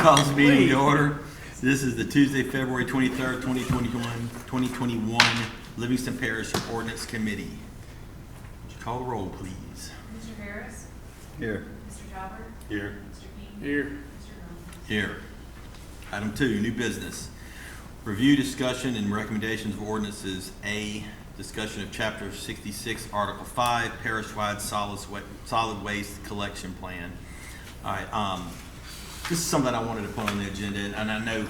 call this meeting to order. This is the Tuesday, February 23rd, 2021 Livingston Parish Ordinance Committee. Would you call the roll, please? Mr. Harris? Here. Mr. Jobber? Here. Mr. King? Here. Mr. Gomes? Here. Item 2, new business. Review, discussion, and recommendations of ordinances. A, discussion of Chapter 66, Article 5, Parish-wide solid waste collection plan. All right, this is something I wanted to put on the agenda, and I know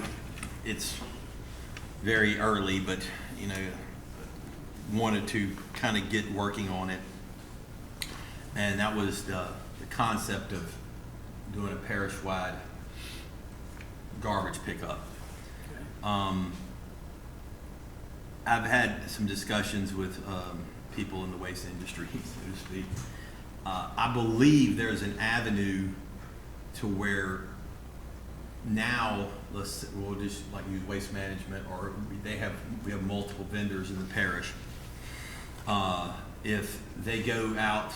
it's very early, but, you know, wanted to kind of get working on it. And that was the concept of doing a parish-wide garbage pickup. I've had some discussions with people in the waste industry, so to speak. I believe there's an avenue to where now we'll just like use Waste Management, or we have multiple vendors in the parish. If they go out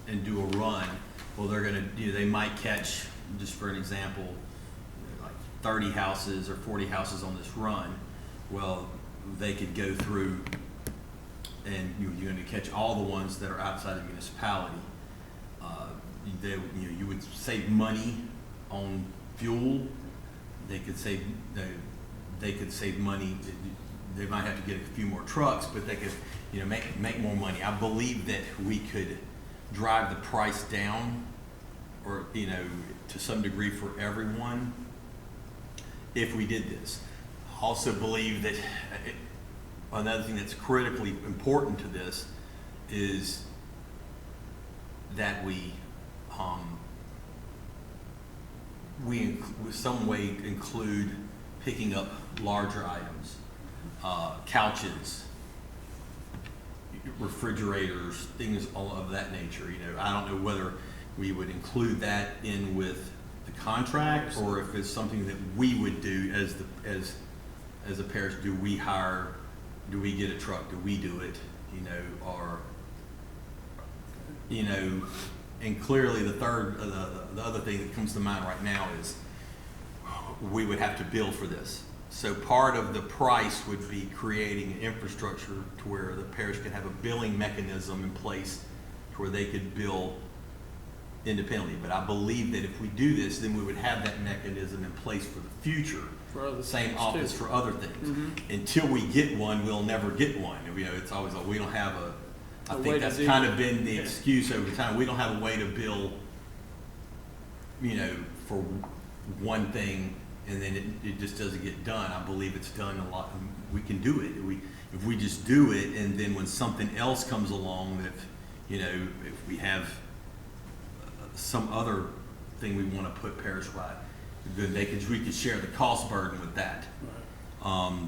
and do a run, well, they're going to they might catch, just for an example, like 30 houses or 40 houses on this run. Well, they could go through and you're going to catch all the ones that are outside the municipality. You would save money on fuel. They could save money. They might have to get a few more trucks, but they could make more money. I believe that we could drive the price down, or to some degree for everyone, if we did this. I also believe that another thing that's critically important to this is that we some way include picking up larger items, couches, refrigerators, things all of that nature. I don't know whether we would include that in with the contract, or if it's something that we would do as a parish. Do we get a truck? Do we do it? And clearly the other thing that comes to mind right now is we would have to bill for this. So part of the price would be creating an infrastructure to where the parish could have a billing mechanism in place to where they could bill independently. But I believe that if we do this, then we would have that mechanism in place for the future. For other Same office too. for other things. Mm-hmm. Until we get one, we'll never get one. It's always like we don't have I way think to that's do kind it. of been the excuse over time. We don't have a way to bill, for one thing, and then it just doesn't get done. I believe it's done a lot. We can do it. If we just do it, and then when something else comes along, if we have some other thing we want to put parish-wide, then we could share the cost burden with that. Right.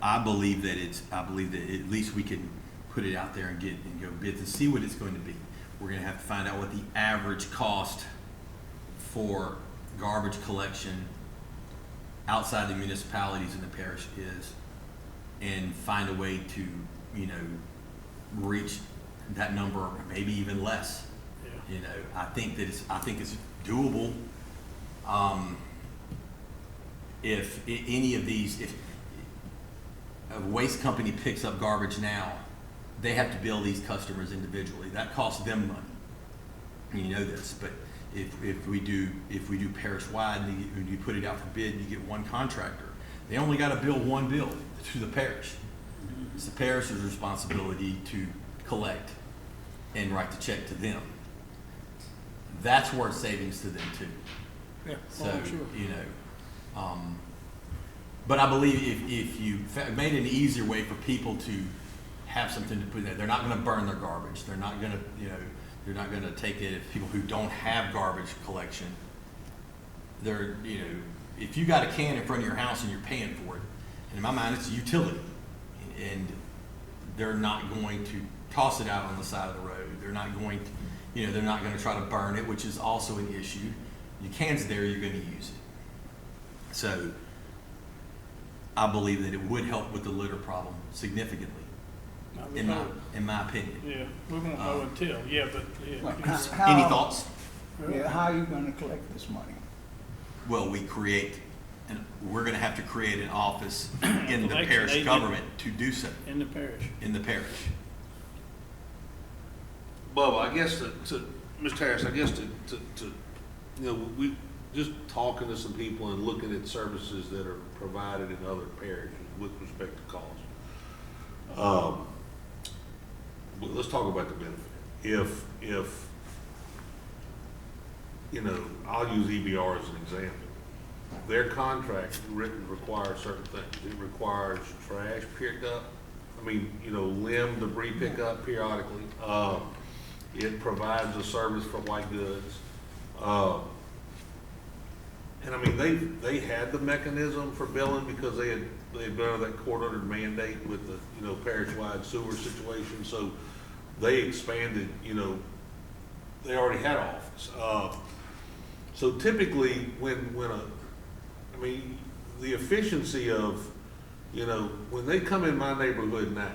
I believe that at least we can put it out there and go bids and see what it's going to be. We're going to have to find out what the average cost for garbage collection outside the municipalities in the parish is, and find a way to reach that number, or maybe even less. Yeah. I think it's doable. If any of these, if a waste company picks up garbage now, they have to bill these customers individually. That costs them money. You know this, but if we do parish-wide and you put it out for bid, you get one contractor. They only got to bill one bill to the parish. It's the parish's responsibility to collect and write the check to them. That's worth savings to them too. Yeah. So, Oh, sure. But I believe if you made an easier way for people to have something to put in there, they're not going to burn their garbage. They're not going to, they're not going to take it. If people who don't have garbage collection, they're, if you got a can in front of your house and you're paying for it, and in my mind it's a utility, and they're not going to toss it out on the side of the road. They're not going to, they're not going to try to burn it, which is also an issue. Your can's there, you're going to use it. So I believe that it would help with the litter problem significantly, in my opinion. Yeah, we won't know until. Yeah, but yeah. Well, Yes. how- Any thoughts? Yeah, how are you gonna collect this money? Well, we're gonna have to create an office in the Collection parish agent. government to do so, In the parish. in the parish. Bubba, I guess Mr. Harris, I guess we just talking to some people and looking at services that are provided in other parishes with respect to cost. Well, let's talk about the benefit. If I'll use EBR as an example. Their contract written requires certain things. It requires trash pickup. Limb debris pickup periodically. It provides a service for white goods. They had the mechanism for billing because they had been under that court-ordered mandate with the, parish-wide sewer situation. So they expanded, they already had an office. So typically the efficiency of, when they come in my neighborhood now,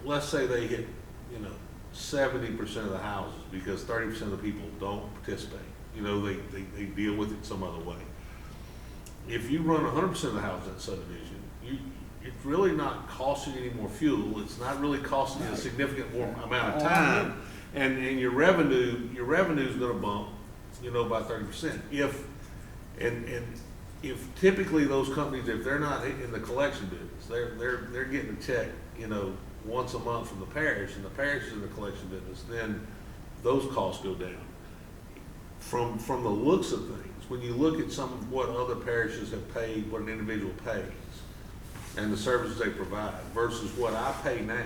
let's say they hit, 70% of the houses because 30% of the people don't participate. They deal with it some other way. If you run 100% of the houses in that subdivision, it's really not costing you any more fuel. It's not really costing you a significant more amount of time, and your revenue is going to bump, by 30%. If typically those companies, if they're not in the collection business, they're getting a check, once a month from the parish, and the parish is in the collection business, then those costs go down. From the looks of things, when you look at some of what other parishes have paid, what an individual pays, and the services they provide versus what I pay now,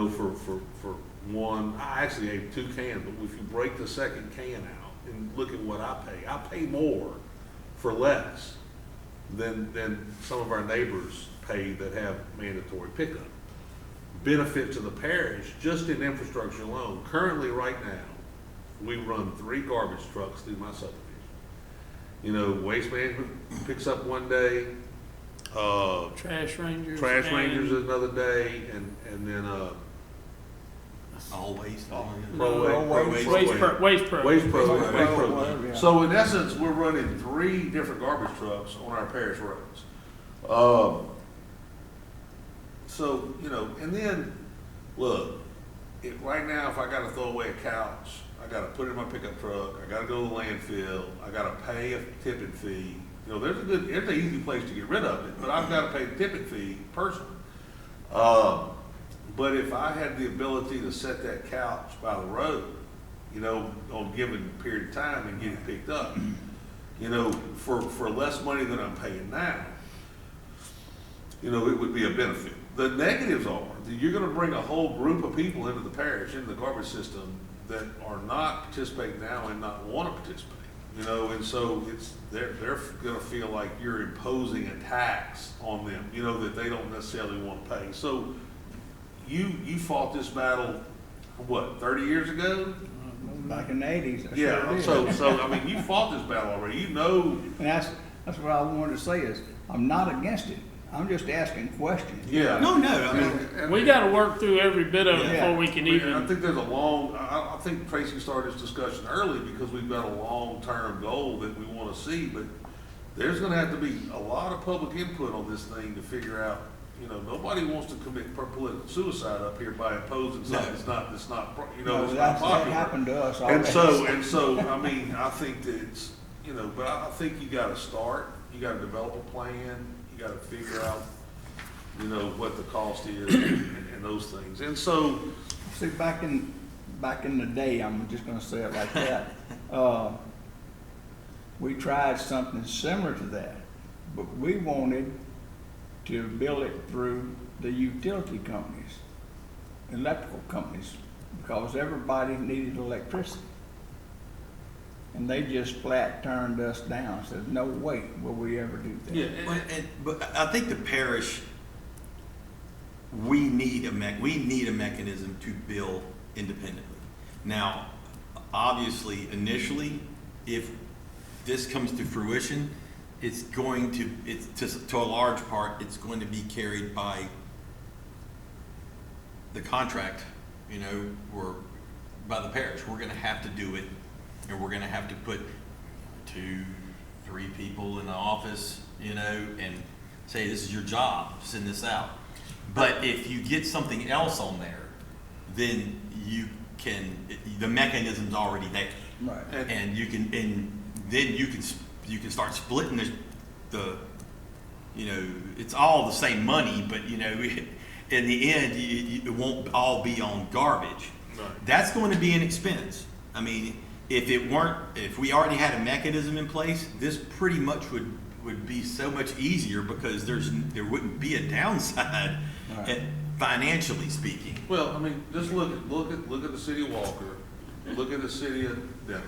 for one, I actually ate 2 cans, but if you break the second can out and look at what I pay more for less than some of our neighbors pay that have mandatory pickup. Benefit to the parish, just in infrastructure alone, currently right now, we run 3 garbage trucks through my subdivision. Waste management picks up one day, Trash rangers. Rangers another day, and then All waste. Waste pro. Waste Pro. Whatever, yeah. So in essence, we're running 3 different garbage trucks on our parish roads. And then, look, right now, if I gotta throw away a couch, I gotta put it in my pickup truck, I gotta go to the landfill, I gotta pay a tipping fee. There's an easy place to get rid of it, but I've gotta pay the tipping fee personally. But if I had the ability to set that couch by the road, on a given period of time and get it picked up, for less money than I'm paying now, it would be a benefit. The negatives are that you're gonna bring a whole group of people into the parish, into the garbage system, that are not participating now and not wanna participate. And so they're gonna feel like you're imposing a tax on them, that they don't necessarily wanna pay. So you fought this battle, what, 30 years ago? Back in the 80s. I Yeah, sure did. so you fought this battle already, And that's what I wanted to say is, I'm not against it. I'm just asking questions. Yeah. No, We gotta work through every bit of it Yeah. before we can I even. think there's I think Tracy started this discussion early because we've got a long-term goal that we want to see, but there's gonna have to be a lot of public input on this thing to figure out, nobody wants to commit political suicide up here by imposing something that's not, No, it's not that popular. happened to us And already. so, I think that it's, but I think you gotta start, you gotta develop a plan, you gotta figure out, what the cost is and those things. And so, See, back in the day, I'm just gonna say it like that, we tried something similar to that, but we wanted to bill it through the utility companies, electrical companies, because everybody needed electricity. And they just flat turned us down, said, no way will we ever do that. yeah, But I think the parish, we need a mechanism to bill independently. Now, obviously, initially, if this comes to fruition, it's to a large part, it's going to be carried by the contract, or by the parish. We're going to have to do it and we're gonna have to put 2, 3 people in the office, you know, and say, this is your job, send this out. But if you get something else on there, then you can, the mechanism's already there. Right. And you can, and then you can start splitting the, you know, it's all the same money, but you know, in the end, it won't all be on garbage. Right. That's going to be an expense. I mean, if we already had a mechanism in place, this pretty much would be so much easier because there wouldn't be a downside, Right. financially speaking. Well, I mean, just look at the city of Walker, look at the city of Denver.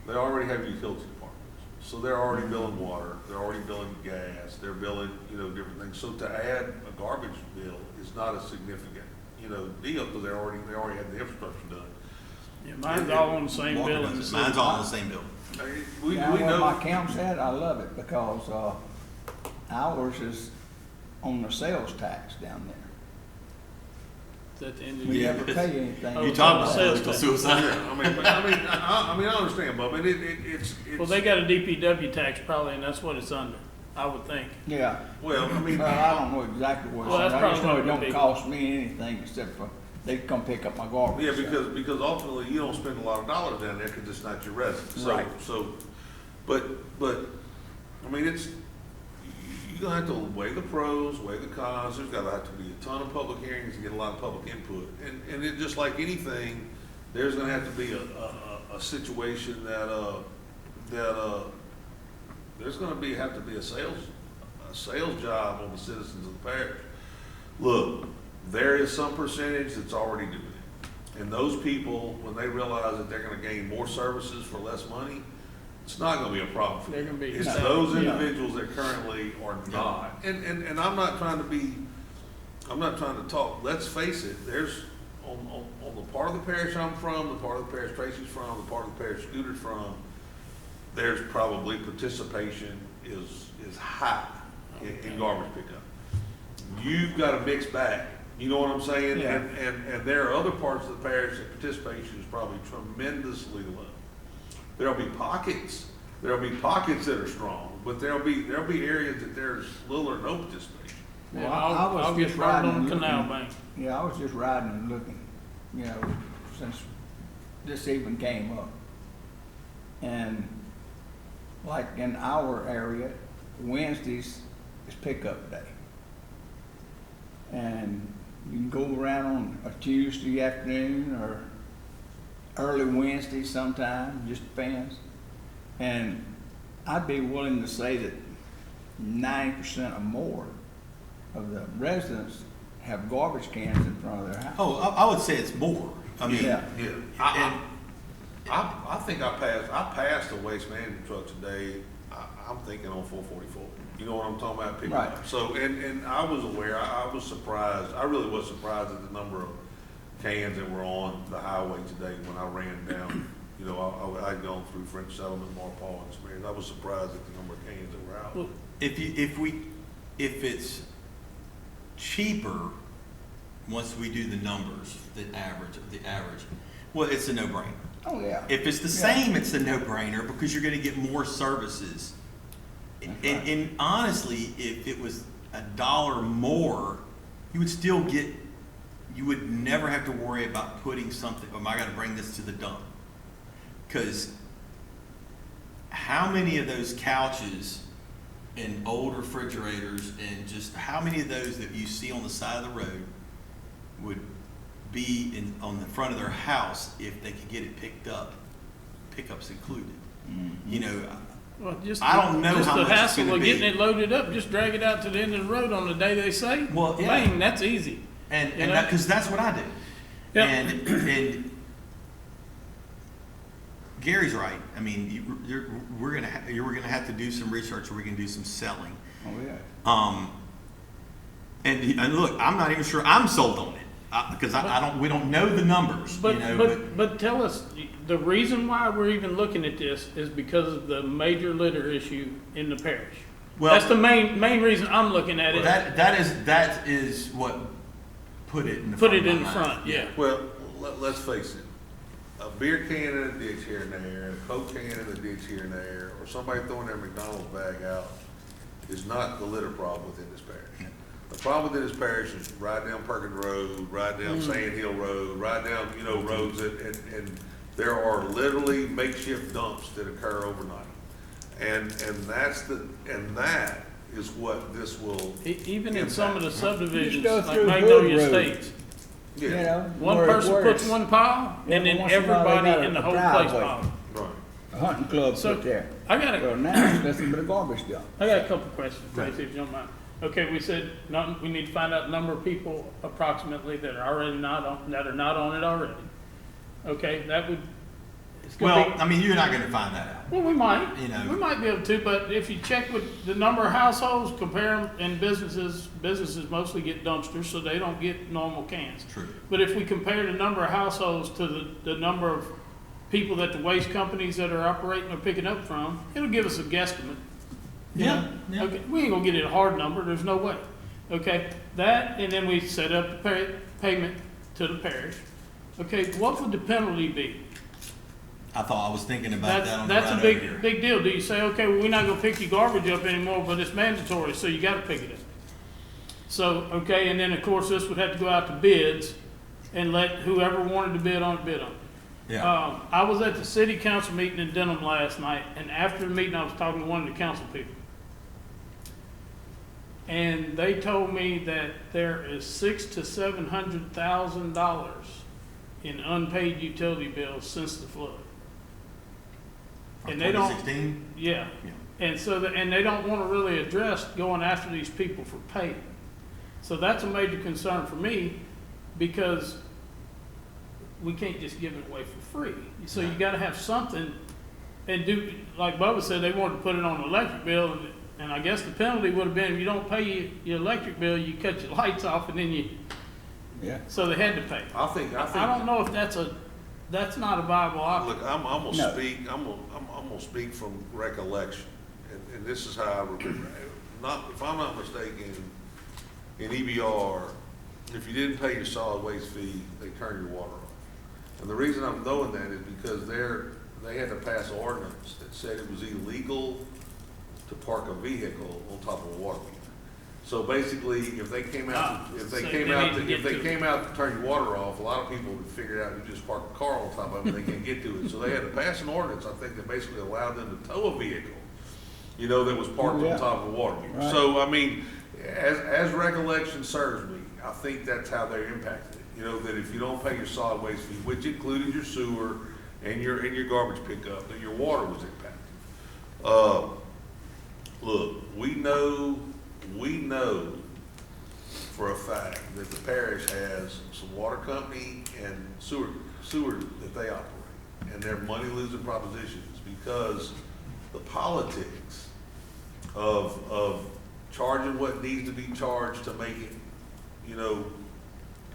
They already have utility departments, so they're already billing water, they're already billing gas, they're billing, you know, different things. So to add a garbage bill is not a significant, you know, deal, because they already had the infrastructure done. Yeah, mine's all on the same Walker bill. does it. Mine's all on the same bill. I mean, we Down where know. my camp's at, I love it because, ours is on the sales tax down there. At the end of the We year. never pay anything. Oh, You talk about sales political tax. suicide. Yeah, I mean, I understand, but I mean, it's. Well, they got a DPW tax probably, and that's what it's under, I would think. Yeah. Well, I mean, Well, I don't know exactly what Well, it's, that's I just know probably it what it would don't be. cost me anything except for, they come pick up my garbage. yeah, so. because ultimately you don't spend a lot of dollars down there because it's not your residence. So, Right. So, but, I mean, you're gonna have to weigh the pros, weigh the cons. There's gotta have to be a ton of public hearings and get a lot of public input. And it, just like anything, there's gonna have to be a situation that there's gonna have to be a sales job on the citizens of the parish. Look, there is some percentage that's already doing it. And those people, when they realize that they're gonna gain more services for less money, it's not gonna be a problem for They're them. gonna be It's excited. those Yeah. individuals that currently are not. And I'm not trying to talk, let's face it, there's, on the part of the parish I'm from, the part of the parish Tracy's from, the part of the parish Scooter's from, there's probably participation is high in garbage pickup. You've got a mixed bag, you know what I'm saying? Yeah. And there are other parts of the parish that participation is probably tremendously low. There'll be pockets that are strong, but there'll be areas that there's little or no participation. Well, And I was I'll get just started riding on and the canal looking. bank. Yeah, I was just riding and looking, you know, since this even came up. And like in our area, Wednesdays is pickup day. And you can go around on a Tuesday afternoon or early Wednesday sometime, just depends. And I'd be willing to say that 90% or more of the residents have garbage cans in front of their house. Oh, I would say it's more. I mean, Yeah. Yeah. I think I passed a waste management truck today, I'm thinking on 444. You know what I'm talking about? Picking Right. up. So, and I was aware, I was surprised, I really was surprised at the number of cans that were on the highway today when I ran down. You know, I'd gone through French Settlement, Marpaw, and Smears. I was surprised at the number of cans that were out. Well, if it's cheaper, once we do the numbers, the average, well, it's a no-brainer. Oh, yeah. If it's the same, it's a no-brainer because you're gonna get more services. That's And, right. and honestly, if it was $1 more, you would still get, you would never have to worry about putting something, am I gonna bring this to the dump? Cause how many of those couches and old refrigerators and just how many of those that you see on the side of the road would be on the front of their house if they could get it picked up, pickups included? You know, Well, just I don't know just how the much it's hassle gonna of be. getting it loaded up, just drag it out to the end of the road on the day they say. Well, yeah. Bang, that's easy. and You know? that, cause that's what I do. Yeah. And Gary's right. I mean, we're gonna have to do some research, or we can do some selling. Oh, yeah. And look, I'm not even sure I'm sold on it because we don't know the numbers. But, you know, but tell us, the reason why we're even looking at this is because of the major litter issue in the parish. Well, That's the main reason I'm looking at it. that is what put it in the Put front it of in my the mind. front, yeah. Well, let's face it. a beer can in a ditch here and there, a Coke can in a ditch here and there, or somebody throwing their McDonald's bag out is not the litter problem within this parish. The problem within this parish is ride down Perkins Road, ride down Sand Hill Road, ride down, roads and there are literally makeshift dumps that occur overnight. And that is what this will. Even in some of the Just subdivisions, go like through Magnolia Hood Road. Estates, You Yeah, know, one where- person where puts it's one pile, and every then once in a while they everybody got in the a whole place driveway. piles. right. a hunting club So, put there. I got Well, a, now it's nothing but a garbage dump. I got a couple questions, Tracy, if you don't mind. Okay, we said we need to find out the number of people approximately that are already not on, that are not on it already. Okay, that would, it's gonna Well, be. I mean, you're not gonna find that out. Well, we might, You know. we might be able to, but if you check with the number of households, compare them, and businesses mostly get dumpsters, so they don't get normal cans. True. But if we compare the number of households to the number of people that the waste companies that are operating are picking up from, it'll give us a guesstimate. You Yeah, know? yeah. Okay, we ain't gonna get it a hard number, there's no way. Okay, that, and then we set up the payment to the parish. Okay, what would the penalty be? I was thinking about that on the That's a ride over here. big deal. Do you say, okay, well, we're not gonna pick your garbage up anymore, but it's mandatory, so you gotta pick it up? So, okay, and then of course, this would have to go out to bids and let whoever wanted to bid on it, bid on it. Yeah, I was at the city council meeting in Denham last night, and after the meeting, I was talking to one of the council people. And they told me that there is $600,000 to $700,000 in unpaid utility bills since the flood. from And they don't, 2016. yeah, Yeah. and so, and they don't wanna really address going after these people for pay. So that's a major concern for me, because we can't just give it away for free. So you gotta have something, and do, like Bubba said, they wanted to put it on the electric bill, and I guess the penalty would have been, if you don't pay your electric bill, you cut your lights off, and then Yeah. so they had to pay. I don't know if that's not a viable option. Look, I'm No. gonna speak from recollection, and this is how I remember. If I'm not mistaken, in EBR, if you didn't pay your solid waste fee, they turn your water off. And the reason I'm knowing that is because they had to pass an ordinance that said it was illegal to park a vehicle on top of a water meter. So basically, if they came out, So they need to get to it. came out to turn your water off, a lot of people would figure out you just park a car on top of it, they can't get to it. So they had to pass an ordinance, I think, that basically allowed them to tow a vehicle, that was parked Yeah. on top of a water meter. Right. So, I mean, as recollection serves me, I think that's how they're impacted. That if you don't pay your solid waste fee, which included your sewer and your garbage pickup, that your water was impacted. Look, we know for a fact that the parish has some water company and sewer that they operate, and they're money losing propositions because the politics of charging what needs to be charged to make it,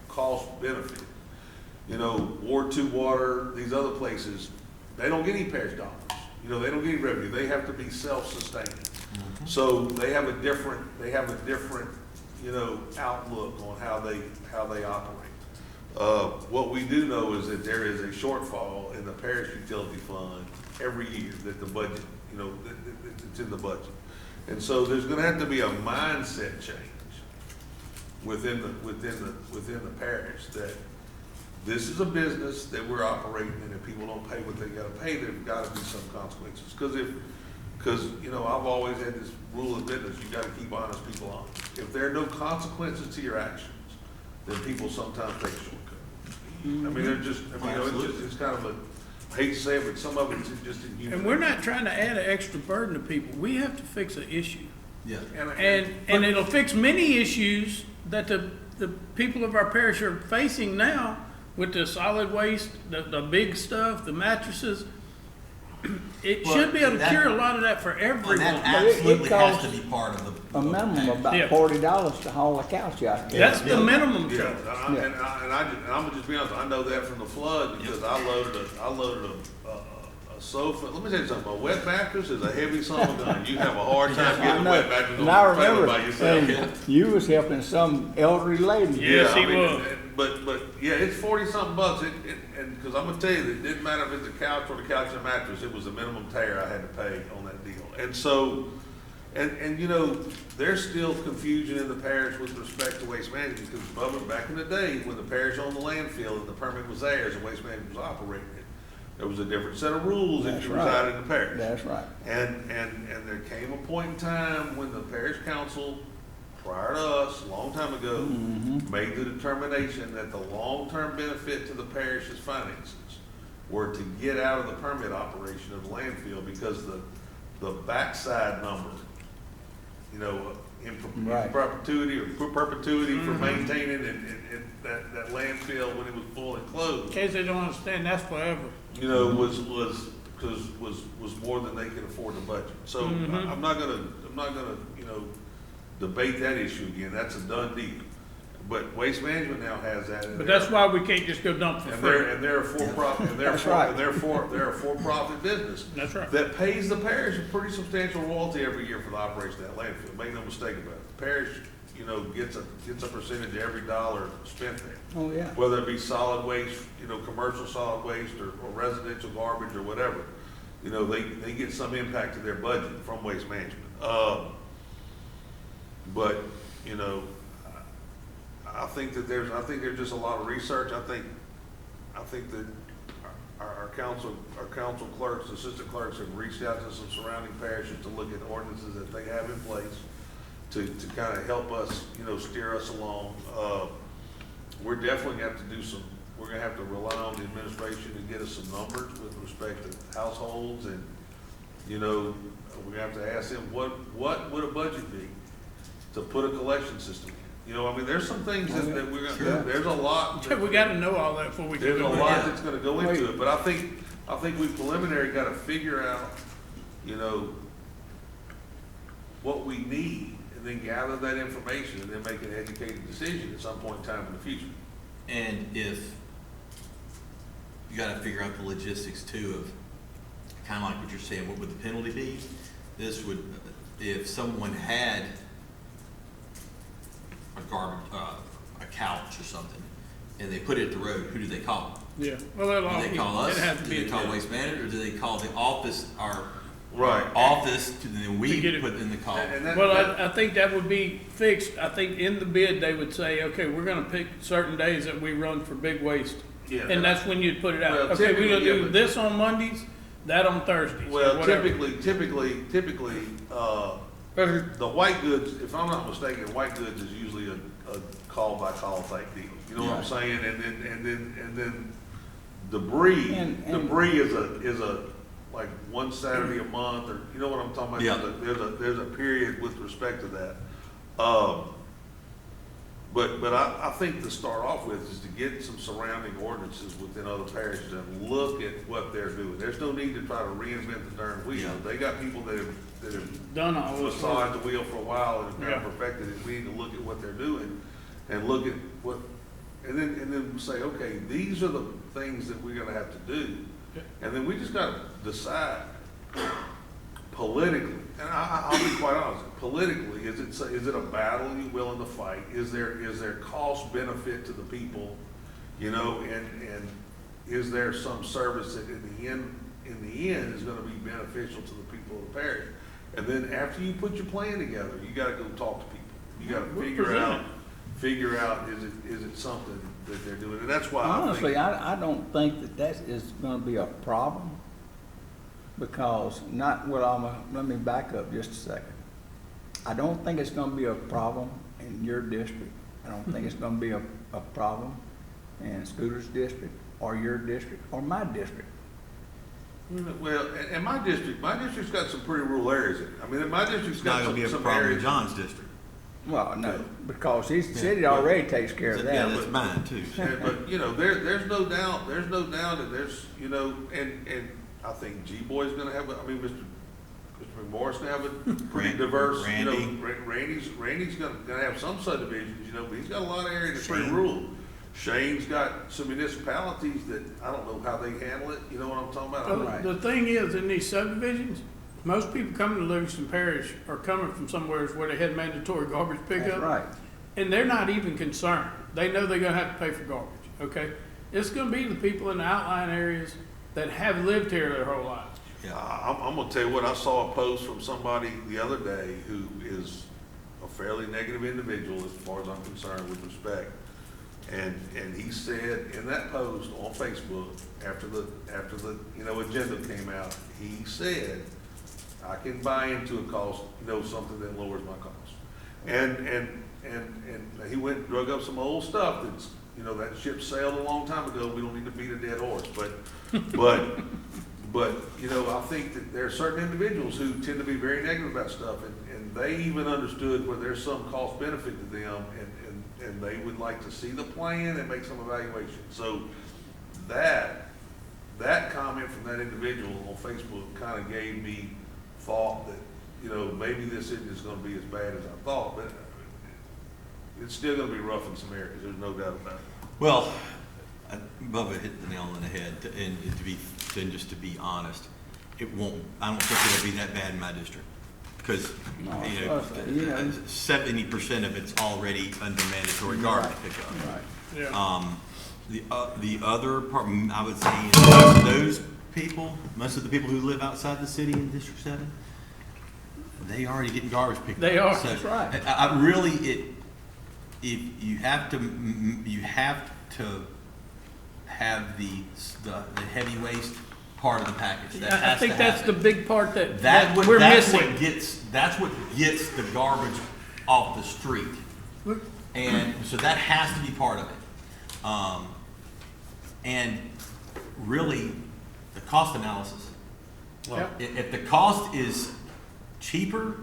cost benefit. Ward 2 water, these other places, they don't get any parish dollars. They don't get any revenue. They have to be self-sustaining. So they have a different, outlook on how they operate. What we do know is that there is a shortfall in the parish utility fund every year that the budget, it's in the budget. And so there's gonna have to be a mindset change within the parish that this is a business that we're operating in, and if people don't pay what they gotta pay, there've gotta be some consequences. Because I've always had this rule of business, you gotta keep honest people honest. If there are no consequences to your actions, then people sometimes take a shortcut. I mean, they're just, it's kind of I hate to say it, but some of it's just inhuman. And we're not trying to add an extra burden to people. We have to fix an issue. Yeah. And it'll fix many issues that the people of our parish are facing now with the solid waste, the big stuff, the mattresses. It Well, should be able to that- cure a lot of that for And everyone. that But it absolutely has costs to be part of the. A minimum of Yeah. about $40 to haul a couch out there. That's the Yeah. minimum Yeah, charge. and I'm gonna just be honest, I know that from the flood because I loaded a sofa. Let me tell you something, a wet mattress is a heavy son of a gun. You have a hard time I getting a know. wet mattress on And I the trailer remember, by yourself. and you was helping some elderly lady. Yes, he I mean, was. but, yeah, it's 40-something bucks, and, cause I'm gonna tell you, that it didn't matter if it's a couch or the couch and a mattress, it was a minimum tear I had to pay on that deal. And so, and you know, there's still confusion in the parish with respect to waste management, because Bubba, back in the day, when the parish owned the landfill and the permit was theirs and waste management was operating it, there was a different set of rules if That's you right. resided in the parish. That's right. And there came a point in time when the parish council, prior to us, a long time ago, made the determination that the long-term benefit to the parish's finances were to get out of the permit operation of the landfill, because the backside number, you know, in Right. perpetuity or perpetuity for maintaining and that landfill when it was full and In closed, case they don't understand, that's forever. you know, was more than they could afford to budget. So I'm not gonna, you know, debate that issue again. That's a done deal. But Waste Management now has that. But that's why we can't just go dump for And free. they're a for-profit, and That's right. they're a for-profit business. That's right. That pays the parish a pretty substantial royalty every year for the operation of that landfill. Make no mistake about it. The parish, you know, gets a percentage of every dollar spent there. Oh, yeah. Whether it be solid waste, you know, commercial solid waste or residential garbage or whatever. You know, they get some impact to their budget from Waste Management. But, you know, I think there's just a lot of research. I think that our council clerks, assistant clerks have reached out to some surrounding parishes to look at ordinances that they have in place to kind of help us, you know, steer us along. We're definitely gonna have to we're gonna have to rely on the administration to get us some numbers with respect to households, and, you know, we're gonna have to ask them, what would a budget be to put a collection system in? You know, I mean, there's some things that we're gonna, Sure. there's a lot. Yeah, we gotta know all that before we can There's a go lot ahead. that's gonna go into it, but I think we preliminary gotta figure out, you know, what we need, and then gather that information, and then make an educated decision at some point in time in the future. And if, you gotta figure out the logistics too of, kinda like what you're saying, what would the penalty be? This would, if someone had a garbage, a couch or something, and they put it at the road, who do they call? Yeah, well, that'll all Do they be, call us? it has to Do be. they call Waste Management, or do they call the office, our Right. office, and then To we get it- put in the call? And that- Well, I think that would be fixed. I think in the bid, they would say, okay, we're gonna pick certain days that we run for big waste. Yeah. And that's when you'd put it out. Well, Okay, we're gonna typically, yeah, do but- this on Mondays, that on Thursdays, or Well, whatever. typically, the white goods, if I'm not mistaken, white goods is usually a call by call type deal. You know what I'm saying? And then debris, And- debris is a, like one Saturday a month, or, you know what I'm talking about? Yeah. There's a period with respect to that. But I think to start off with is to get some surrounding ordinances within other parishes and look at what they're doing. There's no need to try to reinvent the darn wheel. Yeah. They got people that have Done all this. massaged the wheel for a while and have kind of Yeah. perfected it. We need to look at what they're doing and look at what, and then say, okay, these are the things that we're gonna have to do. Yeah. And then we just gotta decide politically, and I'll be quite honest, politically, is it a battle you're willing to fight? Is there cost benefit to the people, you know, and is there some service that in the end is gonna be beneficial to the people of the parish? And then after you put your plan together, you gotta go talk to people. You gotta We'll figure out, is it something that they're doing? And that's why I Honestly, think. I don't think that is gonna be a problem, because let me back up just a second. I don't think it's gonna be a problem in your district. I don't think it's gonna be a problem in Scooter's district, or your district, or my district. Well, and my district's got some pretty rural areas in it. I mean, my district's It's not got gonna be a some problem in areas. John's district. Well, no, because he said he already takes care of Yeah, that. that's mine too. But, you know, there's no doubt that there's, you know, and I think G-Boy's gonna have, Mr. McMorris gonna have a pretty diverse, you know, Randy's gonna have some subdivisions, you know, but he's got a lot of areas that's pretty Shane. rural. Shane's got some municipalities that I don't know how they handle it, you know what I'm talking about? So Right. the thing is, in these subdivisions, most people coming to Livingston Parish are coming from somewhere where they had mandatory garbage That's pickup. right. And they're not even concerned. they know they're gonna have to pay for garbage, okay? It's gonna be the people in the outlying areas that have lived here their whole lives. I'm gonna tell you what, I saw a post from somebody the other day who is a fairly negative individual as far as I'm concerned with respect. And he said in that post on Facebook, after the agenda came out, he said, I can buy into a cost, something that lowers my cost. And he went and drug up some old stuff that's, that ship sailed a long time ago. We don't need to beat a dead horse, but I think that there are certain individuals who tend to be very negative about stuff, and they even understood where there's some cost benefit to them, and they would like to see the plan and make some evaluation. So that comment from that individual on Facebook kind of gave me thought that, maybe this isn't as going to be as bad as I thought, but it's still going to be rough in some areas. There's no doubt about it. Well, Bubba hit the nail on the head, and just to be honest, I don't think it'll be that bad in my district. Because, No, 70% of it's already under mandatory garbage pickup. Right. Yeah. The other part, I would say, most of those people, most of the people who live outside the city in District 7, they already getting garbage picked up. They are. So, That's right. I really, if you have to have the heavy waste part of the package. That I has think to that's happen. the big part that That's we're that's missing. That's what gets the garbage off the street. And so that has to be part of it. And really, the cost analysis. Yep. If the cost is cheaper,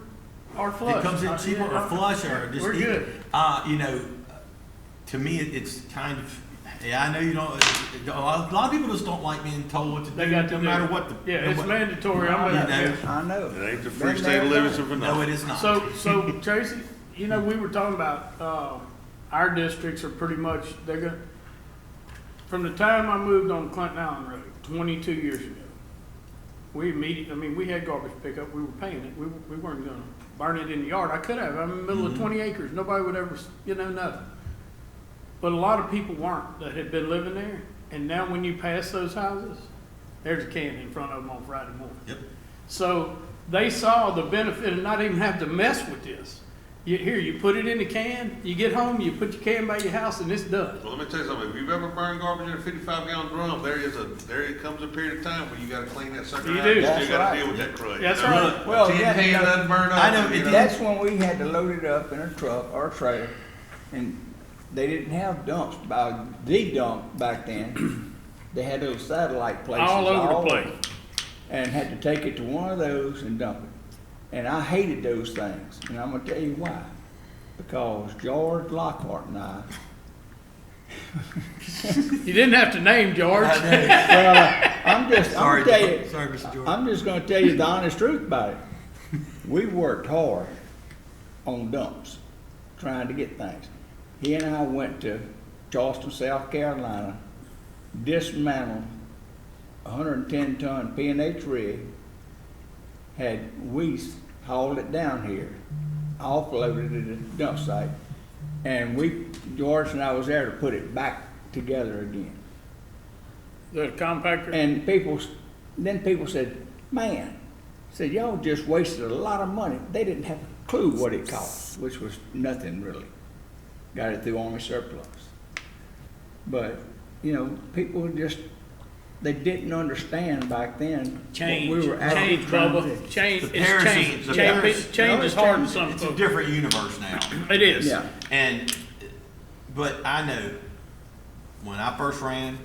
Or flush. it comes in cheaper or flush or just. We're good. To me, it's kind of, I know you don't, a lot of people just don't like being told what to do, They got to no do matter it. what the. Yeah, it's mandatory. I'm You with know. that. I know. It ain't the Been free there, state of done Livingston for No, nothing. it is not. So Tracy, we were talking about, our districts are pretty much, they're gonna, from the time I moved on Clinton Allen Road, 22 years ago, we had garbage pickup, we were paying it, we weren't gonna burn it in the yard. I could have, I'm in the middle of 20 acres, nobody would ever, nothing. But a lot of people weren't, that had been living there, and now when you pass those houses, there's a can in front of them on Friday morning. Yep. So they saw the benefit of not even having to mess with this. You put it in the can, you get home, you put your can by your house, and it's done. Well, let me tell you something. If you've ever burned garbage in a 55-gallon drum, there comes a period of time where you got to clean that sucker You out. do. You That's still got right. to deal with that crud. That's you know? right. Well, Tin yeah, can doesn't burn up. I know, you it That's when we had to load it up in a truck or a trailer, and they didn't have dumps the dump back then. They had those satellite places All over the place. and had to take it to one of those and dump it. And I hated those things, and I'm gonna tell you why. Because George Lockhart and I, You didn't have to name George. well, I'm gonna tell you, Sorry, Mr. George. I'm just gonna tell you the honest truth about it. We worked hard on dumps, trying to get things. He and I went to Charleston, South Carolina, dismantled a 110-ton P&H rig, had Weiss hauled it down here, offloaded it at the dump site, and George and I was there to put it back together again. The compactor. And then people said, man, said, y'all just wasted a lot of money. They didn't have a clue what it cost, which was nothing really. Got it through Army surplus. But, people just, they didn't understand back then Change, what we were actually change, trying to Bubba, do. change, The it's parish change. is- the Change, parish- change is hard to some It's a folks. different universe now. It is. Yeah. But I know when I first ran,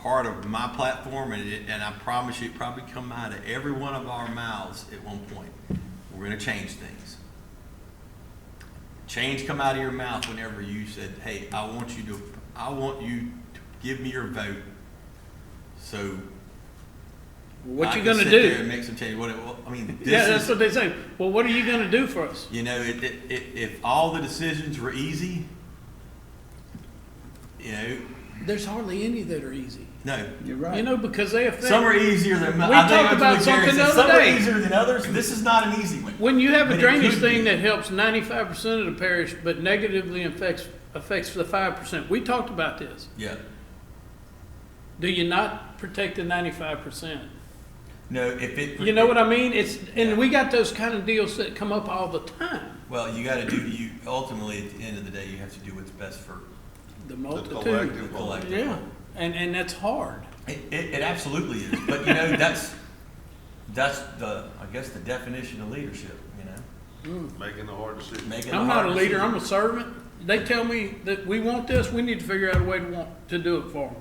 part of my platform, and I promise you, it probably come out of every one of our mouths at one point. We're going to change things. Change come out of your mouth whenever you said, "Hey, I want you to give me your vote." So What I you can gonna sit there do? and make some change. This Yeah, is, that's what they say. Well, what are you gonna do for us? if all the decisions were easy, you know, There's hardly any that are easy. no. You're right. You know, because they affect. Some are easier than, We I think talked that's about what Jerry something the said. other Some are day. easier than others. This is not an easy one. When you have a But it drainage could thing be. that helps 95% of the parish, but negatively affects the 5%. We talked about this. Yeah. Do you not protect the 95%? No, if it. You know what I mean? And we got those kind of deals that come up all the time. Well, you gotta do, ultimately, at the end of the day, you have to do what's best for The The multitude. collective. the collective. Yeah, and that's hard. It absolutely is, but you know, that's the, I guess, the definition of leadership, you know? Making the hard decision. Making I'm the not hard a leader, I'm a decision. servant. They tell me that we want this, we need to figure out a way to do it for them.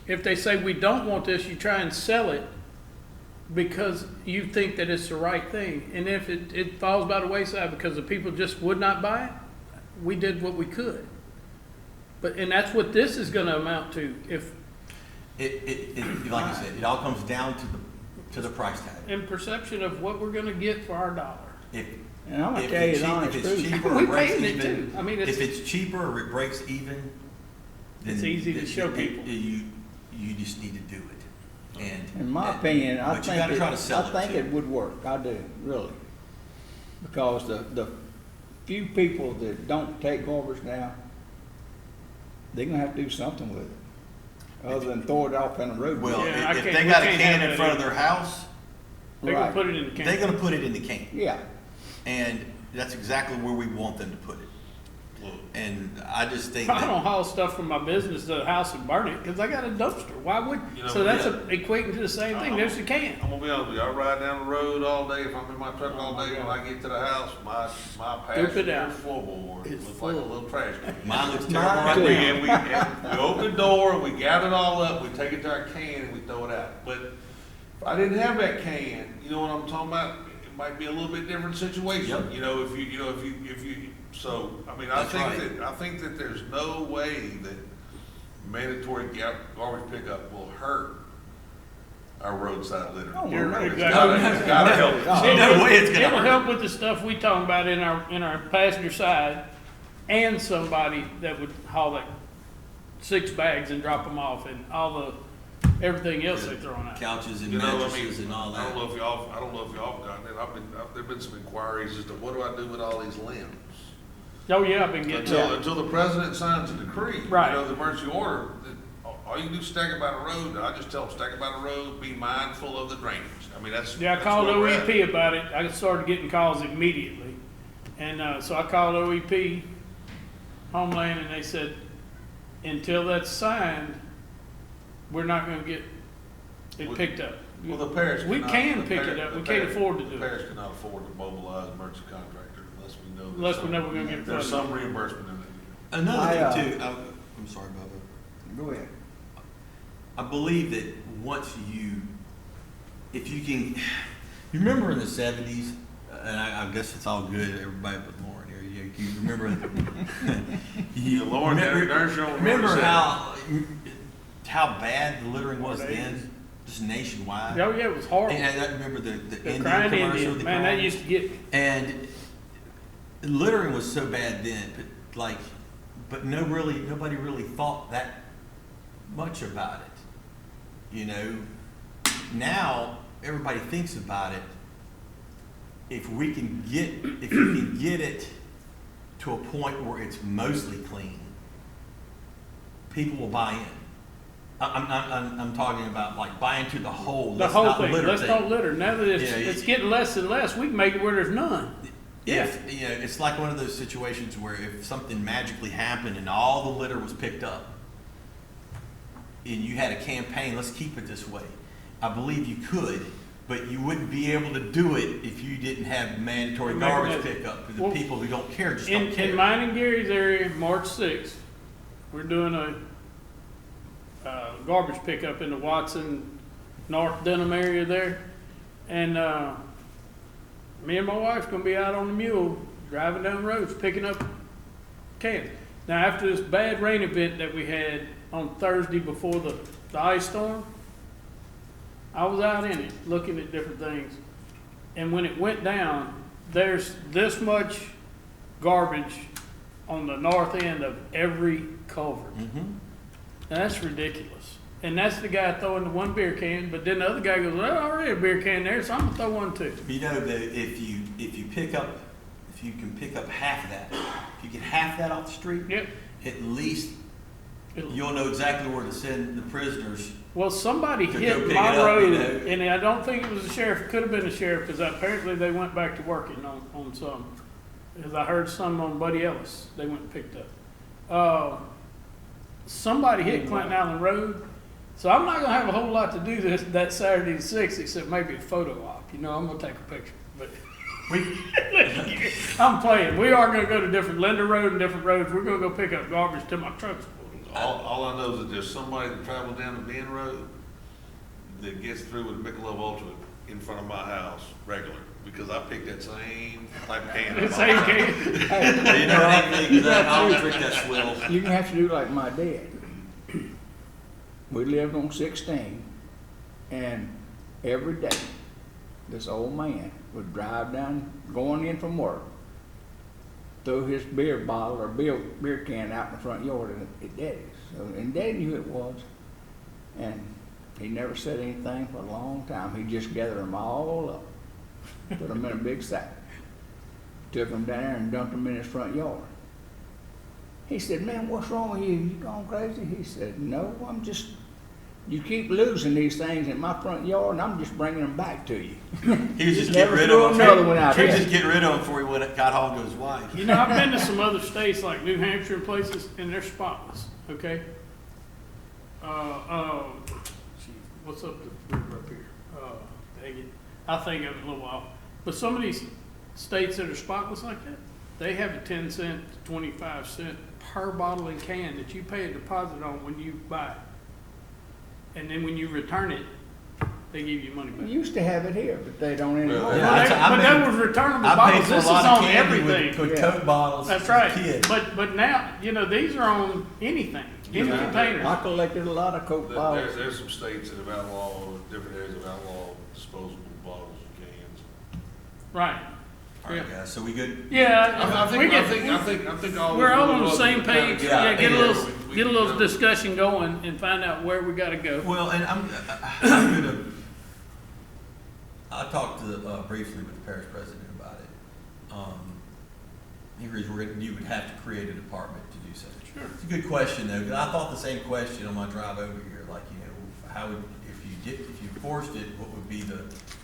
If they say we don't want this, you try and sell it because you think that it's the right thing. And if it falls by the wayside because the people just would not buy it, we did what we could. And that's what this is gonna amount to. If, Like I said, it all comes down to the price tag. in perception of what we're gonna get for our dollar. If, And I'm gonna if tell you it's the cheap- honest if it's truth. cheaper or We breaks paying it even, too. I mean, if it's cheaper or it breaks even, then. It's easy to it- show it- people. You just need to do it. And. In my opinion, I But you gotta try to think, sell I it think too. it would work, I do, really. Because the few people that don't take garbage now, they're gonna have to do something with it, other than throw it off in the road. Well, Yeah, I if can't- they we got a can't can have in that front of either. their house, They're gonna Right. put it in the can. they're gonna put it in the can. Yeah, And that's exactly where we want them to put it. And I just think I that. don't haul stuff from my business to the house and burn it because I got a dumpster. Why would? You know, So that's yeah. equating to the same thing. There's a can. I'm gonna be honest with you, I ride down the road all day, if I'm in my truck all day, when I get to the house, my Stupid passenger out. floorboard It's looks like a full. little trash can. Mine looks Mine terrible right too. now. And we open the door, we gather it all up, we take it to our can and we throw it out. But if I didn't have that can, you know what I'm talking about? It might be a little bit different situation. Yep. You know, if you, so, I mean, I That's think right. that, there's no way that mandatory garbage pickup will hurt our roadside litter. Oh, You're no. It's exactly. gotta- it's gotta help. Oh. No way it's gonna It'll hurt. help with the stuff we talking about in our passenger side, and somebody that would haul like 6 bags and drop them off, and everything else they throwing out. Couches and You know, I mean, mattresses and all I that. don't know if y'all gotten it. There've been some inquiries as to what do I do with all these limbs? Oh yeah, I've been getting that. Until the president signs a decree. Right. You know, the emergency order, all you can do is stack it by the road. I just tell them, stack it by the road, be mindful of the drainage. I mean, that's. Yeah, I that's called where we're at. OEP about it. I started getting calls immediately. And so I called OEP, Homeland, and they said, until that's signed, we're not gonna get it Well- picked up. Well, the parish. We cannot- can the pick par- it up. the We can't parish- afford to do The it. parish cannot afford to mobilize emergency contractor unless we know. there's Unless we some- know we're gonna get There's funded. some reimbursement in it. Another thing too, I'm sorry, Bubba. Go ahead. I believe that if you can, you remember in the 70s, and I guess it's all good, everybody but Lauren here, you remember? Yeah, Lauren, there's your own Remember representative. how bad the littering was then, just nationwide? Oh yeah, it was horrible. And I remember the The Indian crying commercial. Indian, the man, that crying- used to get me. And littering was so bad then, but nobody really thought that much about it. You know, now everybody thinks about it. If you can get it to a point where it's mostly clean, people will buy in. I'm talking about like buy into the whole. The let's whole not thing, litter let's thing. don't litter. Now that Yeah, it's getting less and less, we can make it where there's none. If, you know, it's like one of those situations where if something magically happened and all the litter was picked up and you had a campaign, let's keep it this way. I believe you could, but you wouldn't be able to do it if you didn't have mandatory Make it garbage mandatory. pickup. The Well, people who don't care just don't In care. mine and Gary's area, March 6th, we're doing a garbage pickup in the Watson, North Denham area there. And me and my wife's gonna be out on the mule, driving down the roads, picking up cans. Now, after this bad rain event that we had on Thursday before the ice storm, I was out in it, looking at different things. And when it went down, there's this much garbage on the north end of every culvert. Mhm. Now, that's ridiculous. And that's the guy throwing the one beer can, but then the other guy goes, well, I already have a beer can there, so I'm gonna throw one too. You know that if you can pick up half of that, if you get half that off the street, Yep. at least It'll- you'll know exactly where to send the prisoners. Well, somebody To go hit pick my it up, road, you know. and I don't think it was the sheriff. It could have been the sheriff, because apparently they went back to working on some. Because I heard some on Buddy Ellis, they went and picked up. Somebody hit Clinton Island Road, so I'm not gonna have a whole lot to do that Saturday the 6th, except maybe a photo op. You know, I'm gonna take a picture, but I'm playing. We are gonna go to different Linder Road and different roads. We're gonna go pick up garbage till my truck's full. All I know is that there's somebody that travels down the Ben Road that gets through with a Michelob Ultra in front of my house regular, because I pick that same type of can. up. Same can. Hey, You know anything of that, I'll drink that swill. you can have to do like my dad. We lived on 16, and every day, this old man would drive down, going in from work, throw his beer bottle or beer can out in the front yard at Daddy's. So, and Daddy knew it was, and he never said anything for a long time. He just gathered them all up, put them in a big sack, took them down there and dumped them in his front yard. He said, "Man, what's wrong with you? You gone crazy?" He said, "No, you keep losing these things in my front yard, and I'm just bringing them back to you." He was just Never getting rid threw of them. another one out He was there. just getting rid of them before he got home to his wife. You know, I've been to some other states like New Hampshire and places, and they're spotless, okay? Gee, what's up the river up here? Dang it. I'll think of it in a little while. But some of these states that are spotless like that, they have a 10 cent to 25 cent per bottle and can that you pay a deposit on when you buy it. And then when you return it, they give you money We back. used to have it here, but they don't anymore. Yeah, But I that paid- was returnable I paid bottles. for a This is lot of on candy everything. with Yeah. Coke bottles. That's as a right. kid. But now, you know, these are on anything, any Yeah. container. I collected a lot of Coke bottles. There's some states that have outlawed, different areas have outlawed disposable bottles and cans. Right. All right, guys, so we good? Yeah, I we think, get, I think all. we're all really on the was same to kinda page. Yeah, Yeah, get a yeah. little, get a little discussion going and find out where we gotta go. Well, and I'm gonna, I talked to, briefly with the parish president about it. He agrees you would have to create a department to do so. Sure. It's a good question though, because I thought the same question on my drive over here, like, you know, how would, if you forced it, what would be the,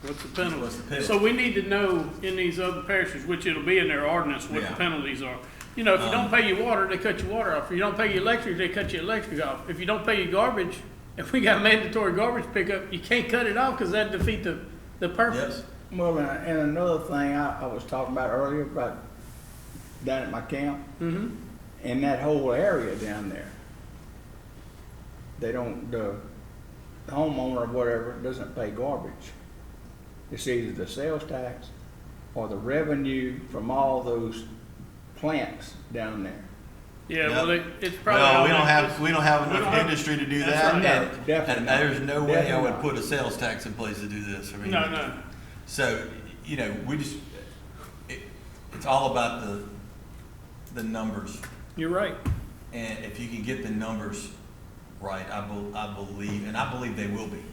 What's the penalty? What's the penalty? So we need to know in these other parishes, which it'll be in their ordinance, what the Yeah. penalties are. You know, if you don't pay your water, they cut your water off. If you don't pay your electric, they cut your electric off. If you don't pay your garbage, if we got mandatory garbage pickup, you can't cut it off because that'd defeat the purpose. Well, and another thing I was talking about earlier about down at my camp, Mm-hmm. in that whole area down there, they don't, the homeowner or whatever doesn't pay garbage. It's either the sales tax or the revenue from all those plants down there. Yeah, Yep. well, it's probably. well, all we don't that. have We don't have- industry to do That's that. right. No, And definitely not. there's no way I Definitely would not. put a sales tax in place to do this. I mean, No. So, you know, it's all about the numbers. You're right. And if you can get the numbers right, I believe they will be.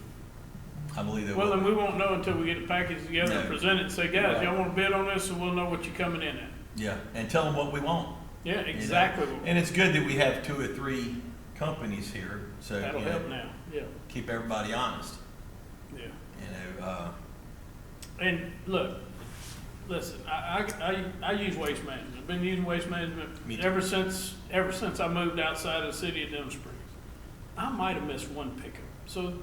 I believe they Well, will then be. we won't know until we get the package together and No. present it and say, guys, Right. y'all want to bid on this, so we'll know what you're coming in at. Yeah, and tell them what we want. Yeah, you know? exactly. And it's good that we have 2 or 3 companies here, so, That'll you know, help now, yeah, keep everybody honest, yeah. you know, And look, listen, I use waste management. I've been using waste management Me too. ever since I moved outside of the city of Denham Springs. I might have missed one pickup. So,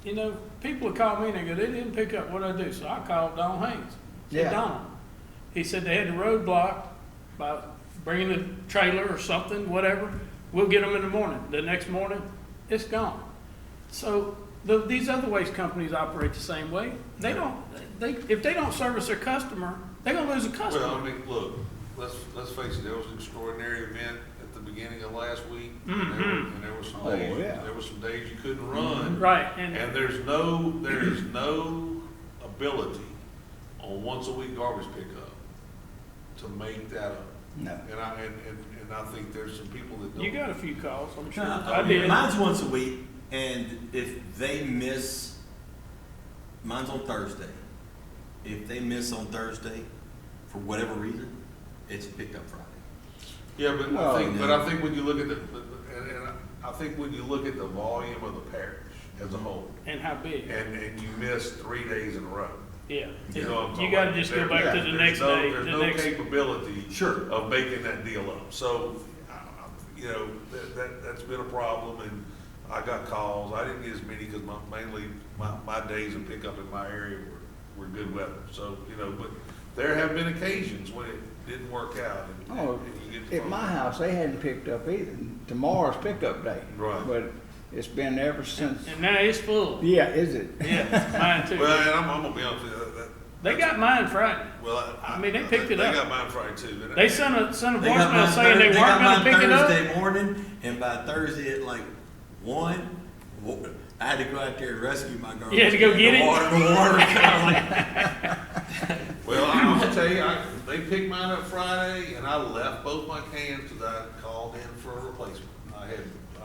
you know, people would call me and they go, they didn't pick up, what'd I do? So I called Donald Haynes. Said, Yeah. Donald. He said they had the road blocked by bringing the trailer or something, whatever. We'll get them in the morning. The next morning, it's gone. So these other waste companies operate the same way. If they don't service their customer, they're gonna lose a customer. Well, I mean, look, let's face it, there was an extraordinary event at the beginning of last week. Mhm. And there were some Oh, days, yeah. there were some days you couldn't run. Right, And there is no ability on once a week garbage pickup to make that No. And I think there's some people that don't. You got a few calls, I'm sure. No, I did. Mine's once a week, and if they miss, mine's on Thursday. If they miss on Thursday, for whatever reason, it's picked up Friday. Yeah, but Well, I think when you look at and I think when you look at the volume of the parish as a whole, And how big? and you miss 3 days in a row. Yeah. You know what I'm You talking gotta about? just go back to the There's next no- day, There's the no next, capability Sure. of making that deal up. So, you know, that's been a problem, and I got calls. I didn't get as many because mainly my days of pickup in my area were good weather. So, you know, but there have been occasions when it didn't work out. And Oh, you get the at phone my call. house, they hadn't picked up either. Tomorrow's pickup day. Right. But it's been ever since. and now it's full. Yeah, is it? Yeah, mine too. Well, and I'm gonna be honest with you, They got mine Friday. well, I mean, they picked it up. They got mine Friday too. They sent a They got voicemail mine saying they Thurs- weren't got gonna mine pick it up. Thursday morning, and by Thursday at like 1, I had to go out there and rescue my garbage. You had to go get The it? water. Well, I'm gonna tell you, they picked mine up Friday, and I left both my cans because I called in for a replacement. I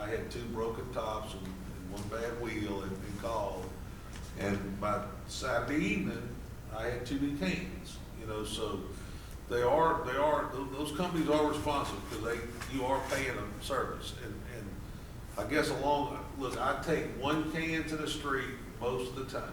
had 2 broken tops and 1 bad wheel and called. And by Saturday evening, I had 2 new cans, you know, so those companies are responsive because you are paying them service. And I guess look, I take 1 can to the street most of the time.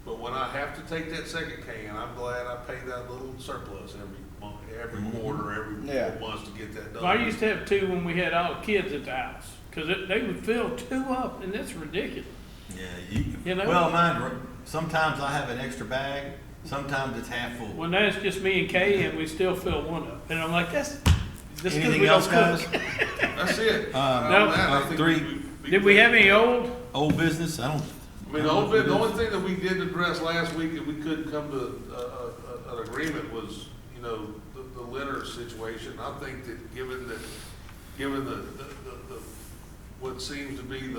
But when I have to take that second can, I'm glad I pay that little surplus every month, every quarter, every Yeah. 4 months to get that done. Well, I used to have 2 when we had all the kids at the house, cause they would fill 2 up, and that's ridiculous. Yeah, You know? well, sometimes I have an extra bag, sometimes it's half full. When that's just me and Kay, and we still fill 1 up, and I'm like, that's 'cause Anything we don't else, guys? cook. That's it. No. I think 3. Did we have any old? Old business, I don't. I mean, the only thing that we did address last week that we couldn't come to an agreement was, you know, the litter situation. I think that given the what seems to be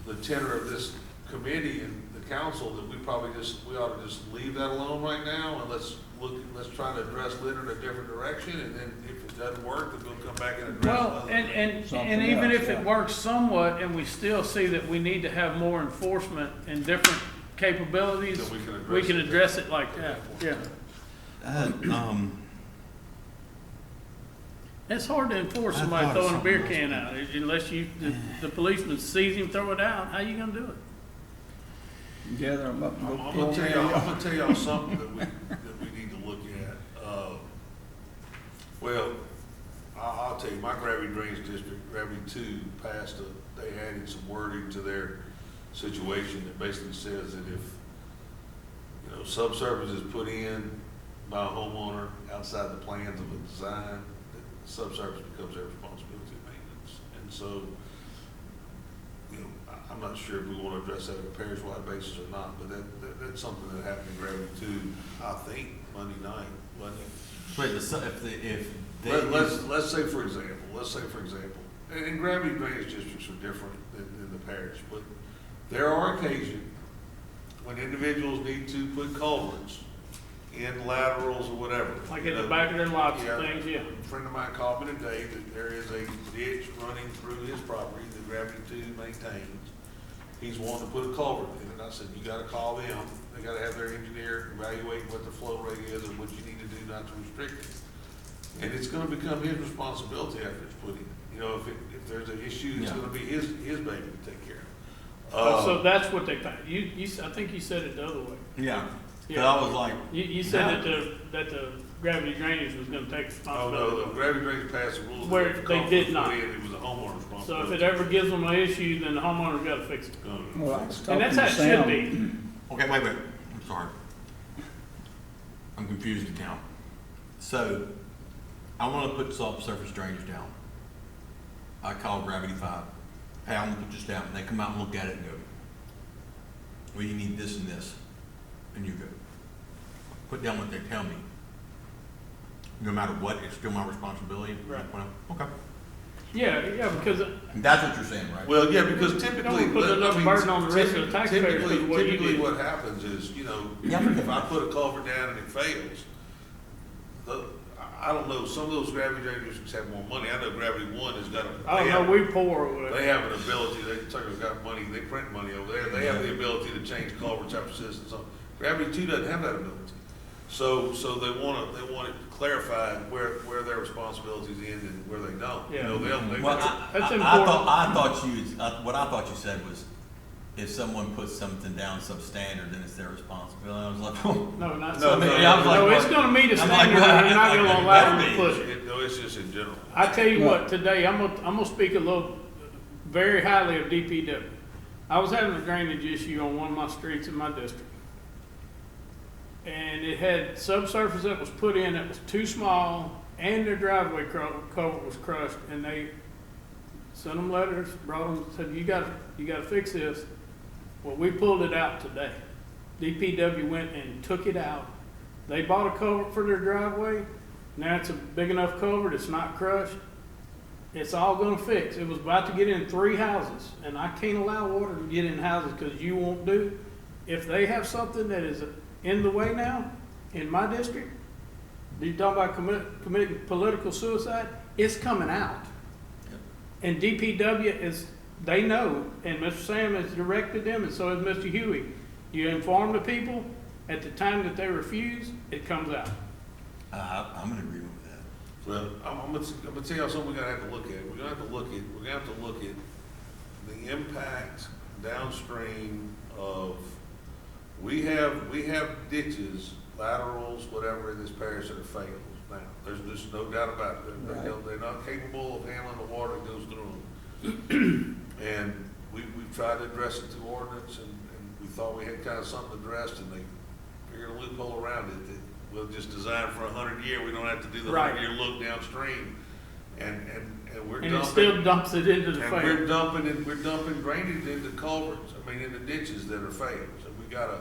the tenor of this committee and the council, that we ought to just leave that alone right now, and let's try to address litter in a different direction, and then if it doesn't work, then we'll come back and address it. Well, other and Something even else, if it yeah. works somewhat, and we still see that we need to have more enforcement and different capabilities, Then we can we address can it. address it like that, yeah. It's hard to enforce I somebody thought of throwing a beer something can out, unless the policeman sees him throw it out, how you gonna do it? Gather them up and go I'm pull gonna them out. tell y'all something that we need to look at. Well, I'll tell you, my gravity drainage district, Gravity 2, they added some wording to their situation that basically says that if, you know, subsurface is put in by a homeowner outside the plans of a design, that the subsurface becomes their responsibility of maintenance. And so, you know, I'm not sure if we want to address that on a parish-wide basis or not, but that's something that happened in Gravity 2, I think, Monday night, wasn't it? Wait, if they. Let's say for example, and gravity drainage districts are different than the parish, but there are occasions when individuals need to put culverts in laterals or whatever. Like you in the know. back of their lots and Yeah. things, yeah. A friend of mine called me today that there is a ditch running through his property that Gravity 2 maintains. He's wanting to put a culvert in it. I said, you gotta call them. They gotta have their engineer evaluate what the flow rate is and what you need to do not to restrict it. And it's gonna become his responsibility after it's put in. You know, if there's an issue, it's Yeah. gonna be his baby to take care Oh, of. so that's what they think, I think you said it the other way. Yeah, but Yeah. I was like, You said that the gravity drainage was gonna take Oh, responsibility. no, the gravity drainage passed the rules. Where If the they culvert did was not. put in, it was a homeowner So responsibility. if it ever gives them an issue, then the homeowner's gotta fix it. Well, I was And talking that's to how it should Sam. be. okay, wait, I'm sorry. I'm confused now. So, I wanna put subsurface drainage down. I call Gravity 5. Hey, I'm gonna put this down. And they come out and look at it and go, well, you need this and this. And you go, put down what they tell me. No matter what, it's still my responsibility. Right. Well, okay. Yeah, because And that's what you're saying, right? Well, yeah, because Don't typically. put enough burden on the rest of the taxpayers typically- because of what you Typically did. what happens is, you know, Yeah. if I put a culvert down and it fails, I don't know, some of those gravity drain districts have more money. I know Gravity One has got a. I don't know, we pour over They there. have an ability, they've got money, they print money over there, they have the ability to change culverts after citizens. Gravity Two doesn't have that ability. So they want it clarified where their responsibilities end and where they don't. You know, they. Well, That's I important. what I thought you said was, if someone puts something down substandard, then it's their responsibility. I was like, oh. No, not No, so. no, I was like, No, it's what? gonna meet a I'm like, standard, well, and you're not gonna allow them to better push it. No, it's just in general. I tell you No. what, today, I'm gonna speak a little, very highly of DPW. I was having a drainage issue on one of my streets in my district. And it had subsurface that was put in that was too small, and their driveway culvert was crushed, and they sent them letters, brought them, said, you gotta fix this. Well, we pulled it out today. DPW went and took it out. They bought a culvert for their driveway. Now it's a big enough culvert, it's not crushed. It's all gonna fix. It was about to get in 3 houses, and I can't allow water to get in houses because you won't do. If they have something that is in the way now, in my district, you talking about committing political suicide, it's coming out. And DPW is, they know, and Mr. Sam has directed them, and so has Mr. Huey. You inform the people, at the time that they refuse, it comes out. I'm in agreement with that. Well, I'm gonna tell y'all something we're gonna have to look at. We're gonna have to look at the impact downstream of, we have ditches, laterals, whatever in this parish that are failed now. There's no doubt about it. They're not capable of handling the water that goes through them. And we've tried to address it through ordinance, and we thought we had kind of something addressed, and they figured a loophole around it that we'll just design for 100 year. We don't have to do the Right. 100 year look downstream. And we're And dumping. it still dumps it into the And fair. we're dumping drainage into culverts, into ditches that are failed. So we gotta,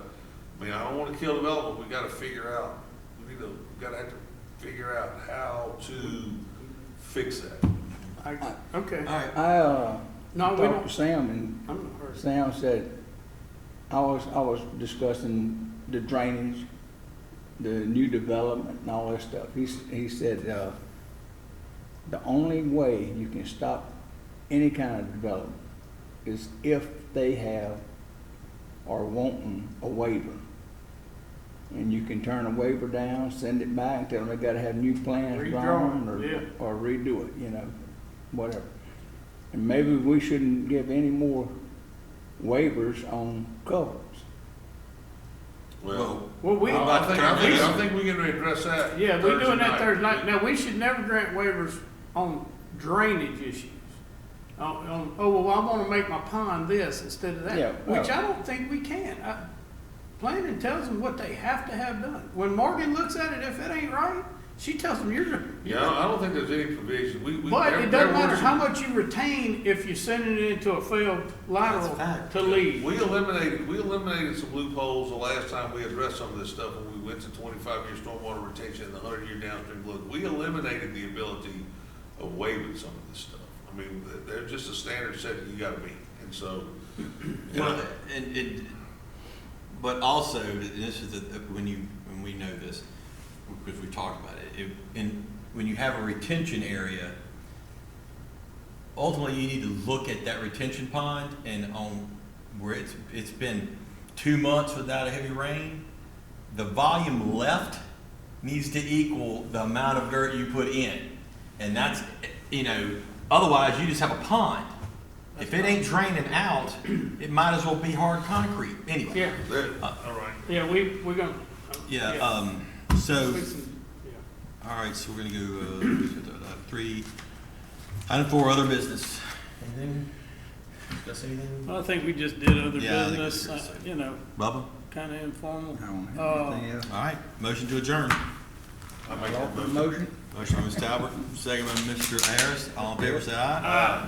I don't wanna kill development, we gotta figure out, we gotta have to figure out how to fix that. Okay. All right. I, No, we talked don't. to Sam, and I'm not hurt. Sam said, I was discussing the drainage, the new development and all that stuff. He said, the only way you can stop any kind of development is if they have or wanting a waiver. And you can turn a waiver down, send it back, and tell them they gotta have new plans Redraw drawn it, yeah. or redo it, whatever. And maybe we shouldn't give any more waivers on culverts. Well, Well, we, I think we can address that. yeah, we're doing that night. Thursday night. Now, we should never grant waivers on drainage issues. Oh, well, I wanna make my pond this instead of that, Yeah, well- which I don't think we can. Planning tells them what they have to have done. When Morgan looks at it, if it ain't right, she tells them you're. Yeah, I don't think there's any provision. But there- it there doesn't were matter some- how much you retain if you're sending it into a failed lateral That's a fact. to leave. We eliminated some loopholes the last time we addressed some of this stuff when we went to 25-year stormwater retention and the 100-year downstream look. We eliminated the ability of waiving some of this stuff. I mean, they're just a standard set that you gotta meet, and so. Well, but also, this is when we know this, because we talked about it, when you have a retention area, ultimately you need to look at that retention pond and on where it's been 2 months without a heavy rain, the volume left needs to equal the amount of dirt you put in. And that's, otherwise you just have a pond. If it ain't draining out, it might as well be hard concrete. Anyway. Yeah, All right. yeah, we're gonna. So, Yeah. all right, so we're gonna go, 3, item 4, other business. Anything? Discuss anything? I think we just did other Yeah, I think we business, did. Bubba, Bubba? kinda informal. I don't have anything else. All right, motion to adjourn. I make that motion. Motion? Motion by Mr. Talbot, second by Mr. Harris. All in favor, say aye. Aye.